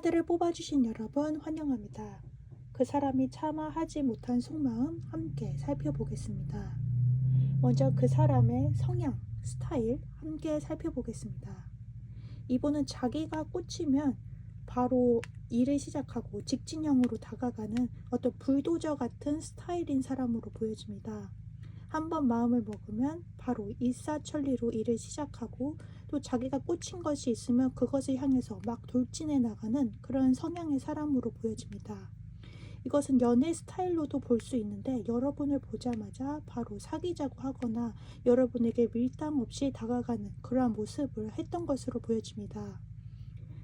카드를 뽑아주신 여러분 환영합니다. 그 사람이 차마 하지 못한 속마음 함께 살펴보겠습니다. 먼저 그 사람의 성향, 스타일 함께 살펴보겠습니다. 이분은 자기가 꽂히면 바로 일을 시작하고 직진형으로 다가가는 어떤 불도저 같은 스타일인 사람으로 보여집니다. 한번 마음을 먹으면 바로 일사천리로 일을 시작하고 또 자기가 꽂힌 것이 있으면 그것을 향해서 막 돌진해 나가는 그런 성향의 사람으로 보여집니다. 이것은 연애 스타일로도 볼 수 있는데 여러분을 보자마자 바로 사귀자고 하거나 여러분에게 밀당 없이 다가가는 그러한 모습을 했던 것으로 보여집니다.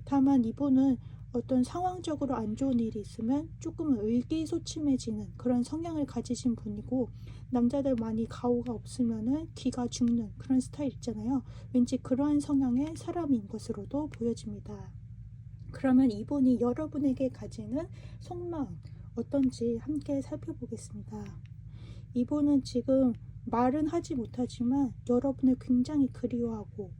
다만 이분은 어떤 상황적으로 안 좋은 일이 있으면 조금은 의기소침해지는 그런 성향을 가지신 분이고, 남자들 많이 가오가 없으면은 기가 죽는 그런 스타일 있잖아요. 왠지 그러한 성향의 사람인 것으로도 보여집니다. 그러면 이분이 여러분에게 가지는 속마음 어떤지 함께 살펴보겠습니다. 이분은 지금 말은 하지 못하지만 여러분을 굉장히 그리워하고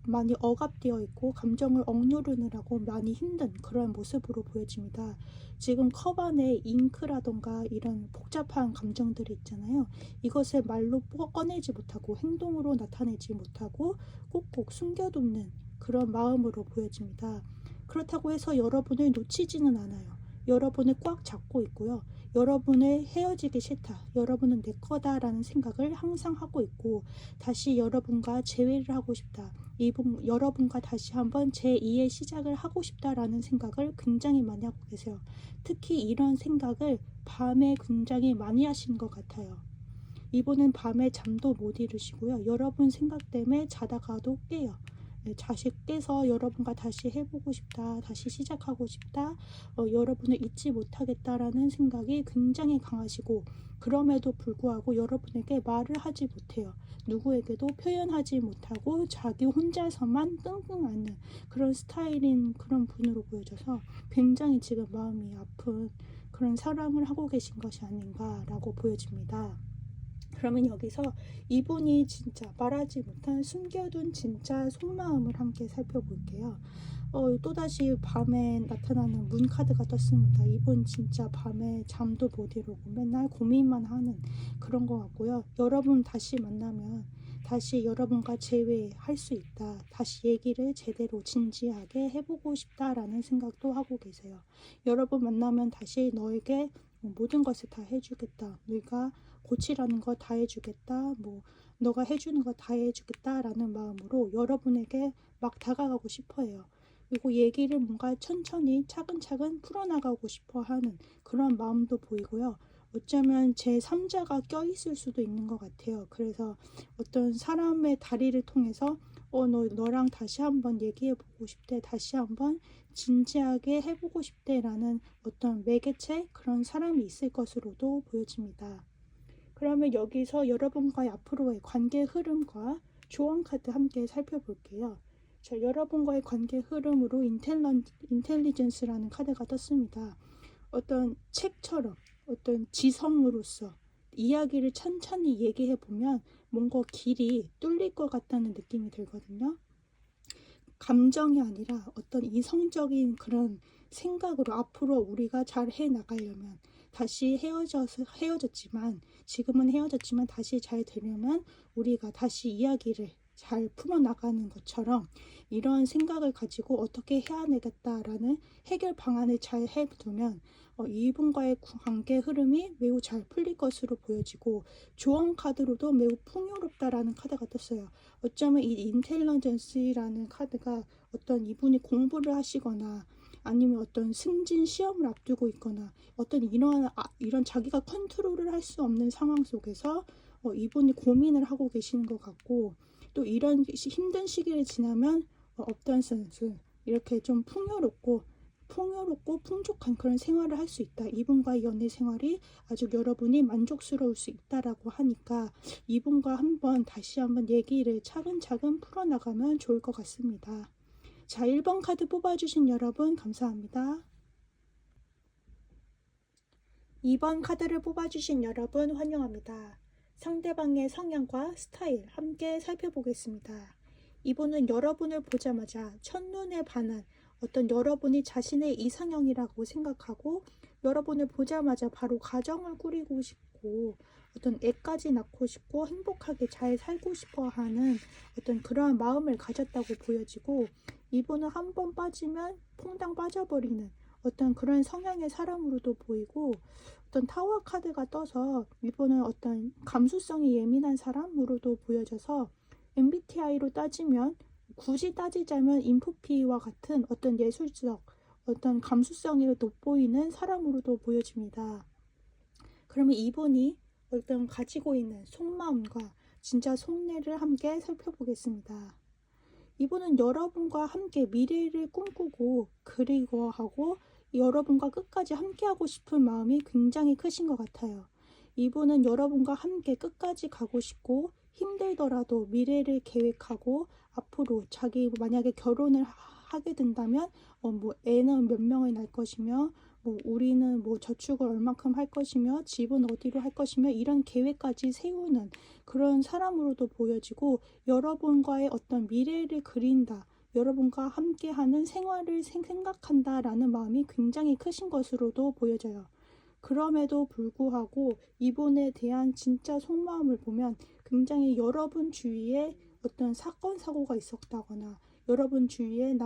많이 억압되어 있고 감정을 억누르느라고 많이 힘든 그런 모습으로 보여집니다. 지금 컵 안에 잉크라던가 이런 복잡한 감정들이 있잖아요. 이것을 말로 꺼내지 못하고 행동으로 나타내지 못하고 꼭꼭 숨겨두는 그런 마음으로 보여집니다. 그렇다고 해서 여러분을 놓치지는 않아요. 여러분을 꽉 잡고 있고요. 여러분을 헤어지기 싫다, 여러분은 내 거다라는 생각을 항상 하고 있고, 다시 여러분과 재회를 하고 싶다, 여러분과 다시 한번 제2의 시작을 하고 싶다라는 생각을 굉장히 많이 하고 계세요. 특히 이런 생각을 밤에 굉장히 많이 하시는 것 같아요. 이분은 밤에 잠도 못 이루시고요. 여러분 생각 때문에 자다가도 깨요. 자식 깨서 여러분과 다시 해보고 싶다, 다시 시작하고 싶다, 여러분을 잊지 못하겠다라는 생각이 굉장히 강하시고, 그럼에도 불구하고 여러분에게 말을 하지 못해요. 누구에게도 표현하지 못하고 자기 혼자서만 끙끙 앓는 그런 스타일인 그런 분으로 보여져서 굉장히 지금 마음이 아픈 그런 사랑을 하고 계신 것이 아닌가라고 보여집니다. 그러면 여기서 이분이 진짜 말하지 못한 숨겨둔 진짜 속마음을 함께 살펴볼게요. 또다시 밤에 나타나는 문 카드가 떴습니다. 이분 진짜 밤에 잠도 못 이루고 맨날 고민만 하는 그런 것 같고요. 여러분 다시 만나면 다시 여러분과 재회할 수 있다, 다시 얘기를 제대로 진지하게 해보고 싶다라는 생각도 하고 계세요. 여러분 만나면 다시 너에게 모든 것을 다 해주겠다, 네가 고치라는 거 다 해주겠다, 너가 해주는 거 다 해주겠다라는 마음으로 여러분에게 막 다가가고 싶어 해요. 그리고 얘기를 뭔가 천천히 차근차근 풀어나가고 싶어 하는 그런 마음도 보이고요. 어쩌면 제3자가 껴있을 수도 있는 것 같아요. 그래서 어떤 사람의 다리를 통해서 너랑 다시 한번 얘기해보고 싶대, 다시 한번 진지하게 해보고 싶대 라는 어떤 매개체, 그런 사람이 있을 것으로도 보여집니다. 그러면 여기서 여러분과의 앞으로의 관계 흐름과 조언 카드 함께 살펴볼게요. 자, 여러분과의 관계 흐름으로 인텔리전스라는 카드가 떴습니다. 어떤 책처럼 어떤 지성으로서 이야기를 천천히 얘기해 보면 뭔가 길이 뚫릴 것 같다는 느낌이 들거든요. 감정이 아니라 어떤 이성적인 그런 생각으로 앞으로 우리가 잘 해나가려면, 다시 헤어졌지만 지금은 헤어졌지만 다시 잘 되려면 우리가 다시 이야기를 잘 풀어나가는 것처럼 이런 생각을 가지고 어떻게 해야되겠다라는 해결 방안을 잘 해두면 이분과의 관계 흐름이 매우 잘 풀릴 것으로 보여지고, 조언 카드로도 매우 풍요롭다라는 카드가 떴어요. 어쩌면 이 인텔리전스라는 카드가 어떤 이분이 공부를 하시거나 아니면 어떤 승진 시험을 앞두고 있거나 어떤 이런 자기가 컨트롤을 할 수 없는 상황 속에서 이분이 고민을 하고 계시는 것 같고, 또 이런 힘든 시기를 지나면 업던 센스 이렇게 좀 풍요롭고 풍족한 그런 생활을 할 수 있다, 이분과의 연애 생활이 아주 여러분이 만족스러울 수 있다라고 하니까 이분과 다시 한번 얘기를 차근차근 풀어나가면 좋을 것 같습니다. 자, 1번 카드 뽑아주신 여러분 감사합니다. 2번 카드를 뽑아주신 여러분 환영합니다. 상대방의 성향과 스타일 함께 살펴보겠습니다. 이분은 여러분을 보자마자 첫눈에 반한 어떤 여러분이 자신의 이상형이라고 생각하고 여러분을 보자마자 바로 가정을 꾸리고 싶고 어떤 애까지 낳고 싶고 행복하게 잘 살고 싶어 하는 어떤 그러한 마음을 가졌다고 보여지고, 이분은 한 번 빠지면 퐁당 빠져버리는 어떤 그런 성향의 사람으로도 보이고, 어떤 타워 카드가 떠서 이분은 어떤 감수성이 예민한 사람으로도 보여져서 MBTI로 따지면, 굳이 따지자면 인프피와 같은 어떤 예술적 어떤 감수성이 돋보이는 사람으로도 보여집니다. 그러면 이분이 어떤 가지고 있는 속마음과 진짜 속내를 함께 살펴보겠습니다. 이분은 여러분과 함께 미래를 꿈꾸고 그리워하고 여러분과 끝까지 함께하고 싶은 마음이 굉장히 크신 것 같아요. 이분은 여러분과 함께 끝까지 가고 싶고, 힘들더라도 미래를 계획하고 앞으로 자기 만약에 결혼을 하게 된다면 뭐 애는 몇 명을 낳을 것이며, 뭐 우리는 뭐 저축을 얼만큼 할 것이며 집은 어디로 할 것이며 이런 계획까지 세우는 그런 사람으로도 보여지고, 여러분과의 어떤 미래를 그린다, 여러분과 함께하는 생활을 생각한다 라는 마음이 굉장히 크신 것으로도 보여져요. 그럼에도 불구하고 이분에 대한 진짜 속마음을 보면 굉장히 여러분 주위에 어떤 사건 사고가 있었다거나, 여러분 주위에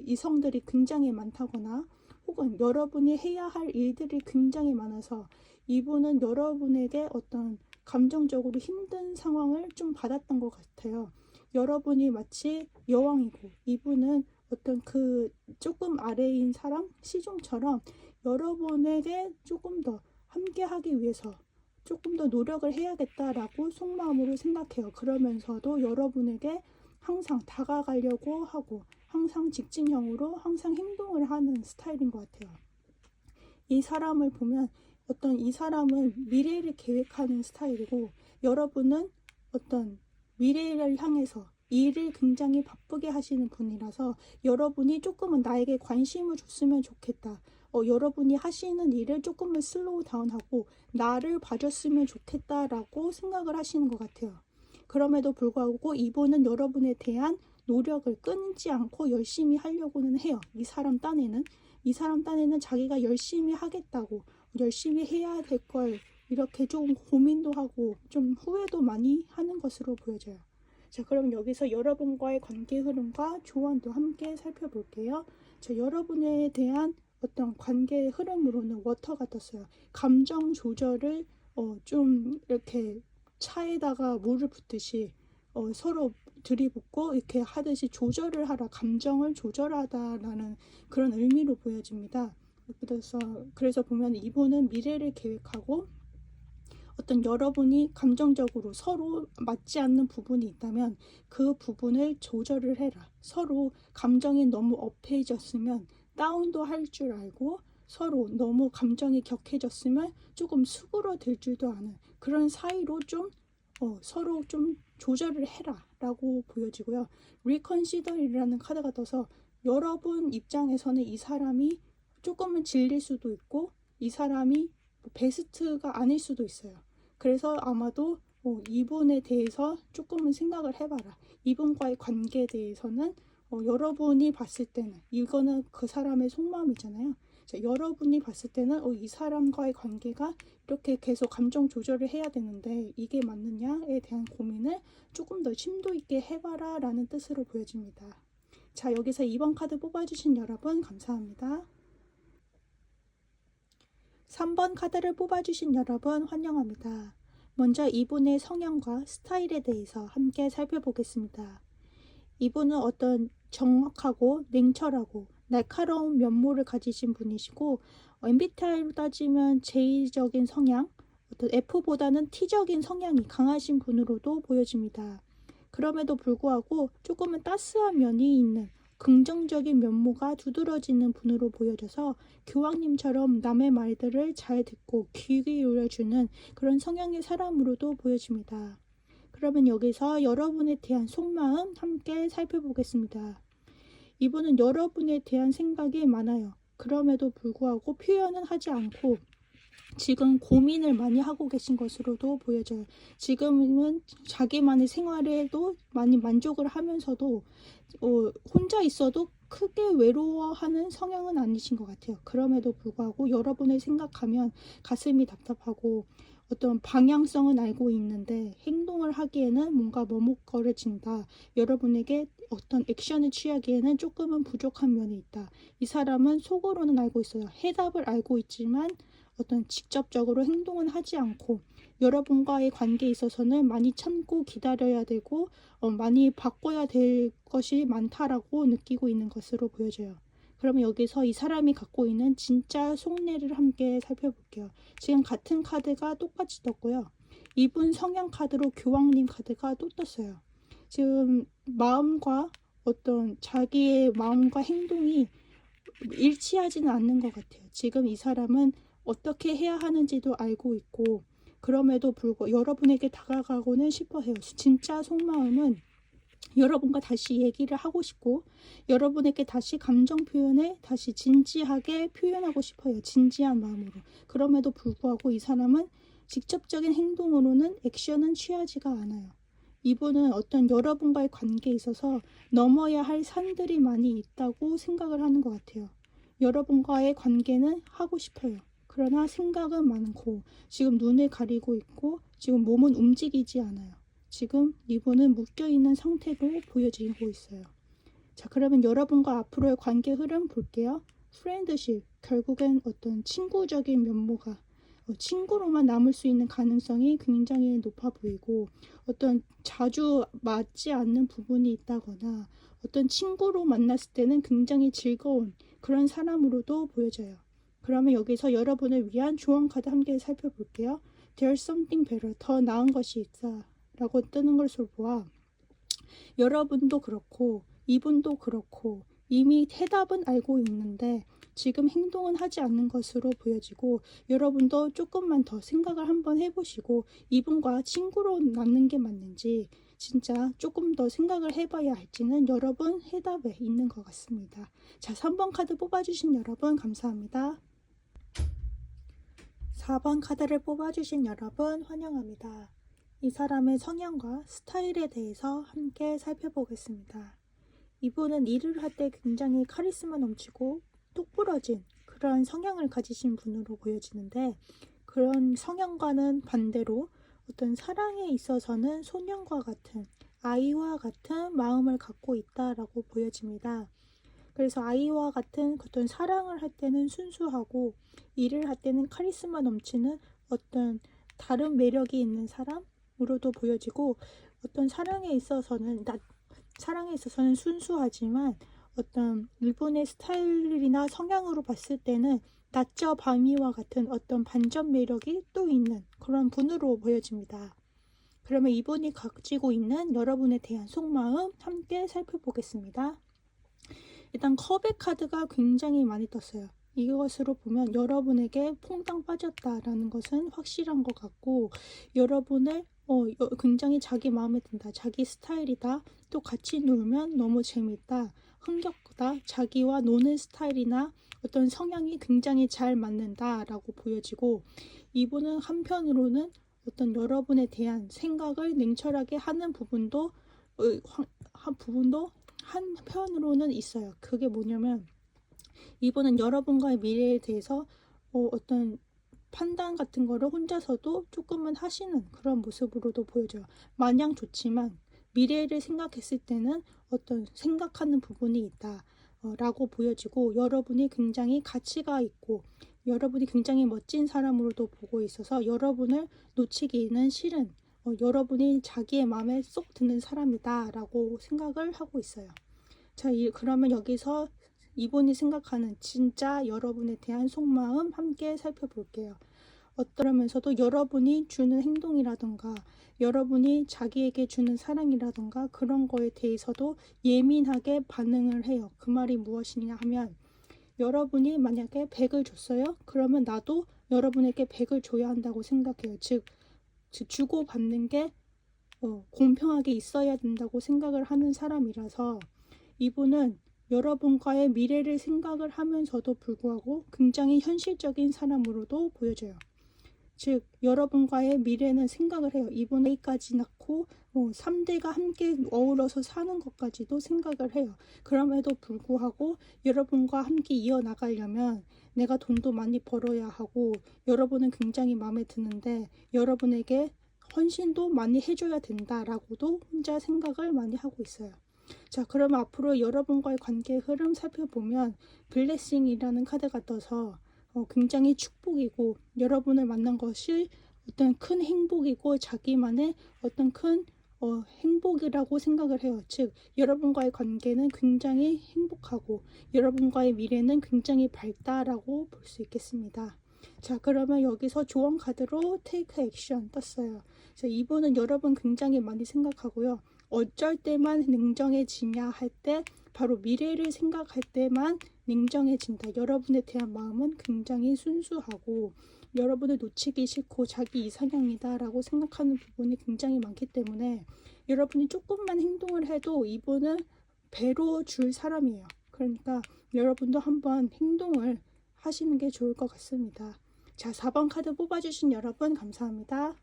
이성들이 굉장히 많다거나, 혹은 여러분이 해야 할 일들이 굉장히 많아서 이분은 여러분에게 어떤 감정적으로 힘든 상황을 좀 받았던 것 같아요. 여러분이 마치 여왕이고 이분은 어떤 그 조금 아래인 사람, 시종처럼 여러분에게 조금 더 함께하기 위해서 조금 더 노력을 해야겠다라고 속마음으로 생각해요. 그러면서도 여러분에게 항상 다가가려고 하고 항상 직진형으로 항상 행동을 하는 스타일인 것 같아요. 이 사람을 보면 어떤 이 사람은 미래를 계획하는 스타일이고, 여러분은 어떤 미래를 향해서 일을 굉장히 바쁘게 하시는 분이라서 여러분이 조금은 나에게 관심을 줬으면 좋겠다, 여러분이 하시는 일을 조금은 슬로우 다운하고 나를 봐줬으면 좋겠다라고 생각을 하시는 것 같아요. 그럼에도 불구하고 이분은 여러분에 대한 노력을 끊지 않고 열심히 하려고는 해요. 이 사람 딴에는 자기가 열심히 하겠다고, 열심히 해야 될 걸 이렇게 좀 고민도 하고 좀 후회도 많이 하는 것으로 보여져요. 자, 그럼 여기서 여러분과의 관계 흐름과 조언도 함께 살펴볼게요. 자, 여러분에 대한 어떤 관계의 흐름으로는 워터가 떴어요. 감정 조절을 좀 이렇게 차에다가 물을 붓듯이 서로 들이붓고 이렇게 하듯이 조절을 하라, 감정을 조절하다라는 그런 의미로 보여집니다. 그래서 보면 이분은 미래를 계획하고, 어떤 여러분이 감정적으로 서로 맞지 않는 부분이 있다면 그 부분을 조절을 해라. 서로 감정이 너무 업해졌으면 다운도 할 줄 알고, 서로 너무 감정이 격해졌으면 조금 수그러들 줄도 아는 그런 사이로 좀 서로 좀 조절을 해라 라고 보여지고요. Reconsider이라는 카드가 떠서 여러분 입장에서는 이 사람이 조금은 질릴 수도 있고 이 사람이 베스트가 아닐 수도 있어요. 그래서 아마도 이분에 대해서 조금은 생각을 해봐라. 이분과의 관계에 대해서는 여러분이 봤을 때는 이거는 그 사람의 속마음이잖아요. 자, 여러분이 봤을 때는 이 사람과의 관계가 이렇게 계속 감정 조절을 해야 되는데 이게 맞느냐에 대한 고민을 조금 더 심도 있게 해봐라 라는 뜻으로 보여집니다. 자, 여기서 2번 카드 뽑아주신 여러분 감사합니다. 3번 카드를 뽑아주신 여러분 환영합니다. 먼저 이분의 성향과 스타일에 대해서 함께 살펴보겠습니다. 이분은 어떤 정확하고 냉철하고 날카로운 면모를 가지신 분이시고, MBTI로 따지면 J적인 성향, 어떤 F보다는 T적인 성향이 강하신 분으로도 보여집니다. 그럼에도 불구하고 조금은 따스한 면이 있는 긍정적인 면모가 두드러지는 분으로 보여져서 교황님처럼 남의 말들을 잘 듣고 귀 기울여주는 그런 성향의 사람으로도 보여집니다. 그러면 여기서 여러분에 대한 속마음 함께 살펴보겠습니다. 이분은 여러분에 대한 생각이 많아요. 그럼에도 불구하고 표현은 하지 않고 지금 고민을 많이 하고 계신 것으로도 보여져요. 지금은 자기만의 생활에도 많이 만족을 하면서도 혼자 있어도 크게 외로워하는 성향은 아니신 것 같아요. 그럼에도 불구하고 여러분을 생각하면 가슴이 답답하고 어떤 방향성은 알고 있는데 행동을 하기에는 뭔가 머뭇거려진다. 여러분에게 어떤 액션을 취하기에는 조금은 부족한 면이 있다. 이 사람은 속으로는 알고 있어요. 해답을 알고 있지만 어떤 직접적으로 행동은 하지 않고 여러분과의 관계에 있어서는 많이 참고 기다려야 되고 많이 바꿔야 될 것이 많다라고 느끼고 있는 것으로 보여져요. 그러면 여기서 이 사람이 갖고 있는 진짜 속내를 함께 살펴볼게요. 지금 같은 카드가 똑같이 떴고요. 이분 성향 카드로 교황님 카드가 또 떴어요. 지금 마음과 어떤 자기의 마음과 행동이 일치하지는 않는 것 같아요. 지금 이 사람은 어떻게 해야 하는지도 알고 있고 그럼에도 불구하고 여러분에게 다가가고는 싶어 해요. 진짜 속마음은 여러분과 다시 얘기를 하고 싶고 여러분에게 다시 감정 표현을 다시 진지하게 표현하고 싶어요. 진지한 마음으로. 그럼에도 불구하고 이 사람은 직접적인 행동으로는 액션은 취하지가 않아요. 이분은 어떤 여러분과의 관계에 있어서 넘어야 할 산들이 많이 있다고 생각을 하는 것 같아요. 여러분과의 관계는 하고 싶어요. 그러나 생각은 많고 지금 눈을 가리고 있고 지금 몸은 움직이지 않아요. 지금 이분은 묶여있는 상태로 보여지고 있어요. 자, 그러면 여러분과 앞으로의 관계 흐름 볼게요. 프렌드십, 결국엔 어떤 친구적인 면모가 친구로만 남을 수 있는 가능성이 굉장히 높아 보이고 어떤 자주 맞지 않는 부분이 있다거나 어떤 친구로 만났을 때는 굉장히 즐거운 그런 사람으로도 보여져요. 그러면 여기서 여러분을 위한 조언 카드 함께 살펴볼게요. There's something better. 더 나은 것이 있다 라고 뜨는 것을 보아 여러분도 그렇고 이분도 그렇고 이미 해답은 알고 있는데 지금 행동은 하지 않는 것으로 보여지고 여러분도 조금만 더 생각을 한번 해보시고 이분과 친구로 남는 게 맞는지 진짜 조금 더 생각을 해봐야 할지는 여러분 해답에 있는 것 같습니다. 자, 3번 카드 뽑아주신 여러분 감사합니다. 4번 카드를 뽑아주신 여러분 환영합니다. 이 사람의 성향과 스타일에 대해서 함께 살펴보겠습니다. 이분은 일을 할 때 굉장히 카리스마 넘치고 똑부러진 그런 성향을 가지신 분으로 보여지는데 그런 성향과는 반대로 어떤 사랑에 있어서는 소년과 같은 아이와 같은 마음을 갖고 있다라고 보여집니다. 그래서 아이와 같은 어떤 사랑을 할 때는 순수하고 일을 할 때는 카리스마 넘치는 어떤 다른 매력이 있는 사람으로도 보여지고 어떤 사랑에 있어서는 순수하지만 어떤 일본의 스타일이나 성향으로 봤을 때는 낮저 밤이와 같은 어떤 반전 매력이 또 있는 그런 분으로 보여집니다. 그러면 이분이 가지고 있는 여러분에 대한 속마음 함께 살펴보겠습니다. 일단 컵의 카드가 굉장히 많이 떴어요. 이것으로 보면 여러분에게 퐁당 빠졌다라는 것은 확실한 것 같고 여러분을 굉장히 자기 마음에 든다. 자기 스타일이다. 또 같이 놀면 너무 재밌다. 흥겹다. 자기와 노는 스타일이나 어떤 성향이 굉장히 잘 맞는다 라고 보여지고 이분은 한편으로는 어떤 여러분에 대한 생각을 냉철하게 하는 부분도 한편으로는 있어요. 그게 뭐냐면 이분은 여러분과의 미래에 대해서 어떤 판단 같은 거를 혼자서도 조금은 하시는 그런 모습으로도 보여져요. 마냥 좋지만 미래를 생각했을 때는 어떤 생각하는 부분이 있다 라고 보여지고 여러분이 굉장히 가치가 있고 여러분이 굉장히 멋진 사람으로도 보고 있어서 여러분을 놓치기는 싫은 여러분이 자기의 마음에 쏙 드는 사람이다 라고 생각을 하고 있어요. 자, 그러면 여기서 이분이 생각하는 진짜 여러분에 대한 속마음 함께 살펴볼게요. 어떠면서도 여러분이 주는 행동이라던가 여러분이 자기에게 주는 사랑이라던가 그런 거에 대해서도 예민하게 반응을 해요. 그 말이 무엇이냐 하면 여러분이 만약에 100을 줬어요. 그러면 나도 여러분에게 100을 줘야 한다고 생각해요. 즉 주고받는 게 공평하게 있어야 된다고 생각을 하는 사람이라서 이분은 여러분과의 미래를 생각을 하면서도 불구하고 굉장히 현실적인 사람으로도 보여져요. 즉 여러분과의 미래는 생각을 해요. 이번 A까지 낳고 3대가 함께 어우러서 사는 것까지도 생각을 해요. 그럼에도 불구하고 여러분과 함께 이어나가려면 내가 돈도 많이 벌어야 하고 여러분은 굉장히 마음에 드는데 여러분에게 헌신도 많이 해줘야 된다라고도 혼자 생각을 많이 하고 있어요. 자, 그러면 앞으로 여러분과의 관계의 흐름 살펴보면 블레싱이라는 카드가 떠서 굉장히 축복이고 여러분을 만난 것이 어떤 큰 행복이고 자기만의 어떤 큰 행복이라고 생각을 해요. 즉 여러분과의 관계는 굉장히 행복하고 여러분과의 미래는 굉장히 밝다라고 볼 수 있겠습니다. 자, 그러면 여기서 조언 카드로 테이크 액션 떴어요. 그래서 이분은 여러분 굉장히 많이 생각하고요. 어쩔 때만 냉정해지냐 할 때 바로 미래를 생각할 때만 냉정해진다. 여러분에 대한 마음은 굉장히 순수하고 여러분을 놓치기 싫고 자기 이상형이다 라고 생각하는 부분이 굉장히 많기 때문에 여러분이 조금만 행동을 해도 이분은 배로 줄 사람이에요. 그러니까 여러분도 한번 행동을 하시는 게 좋을 것 같습니다. 자, 4번 카드 뽑아주신 여러분 감사합니다.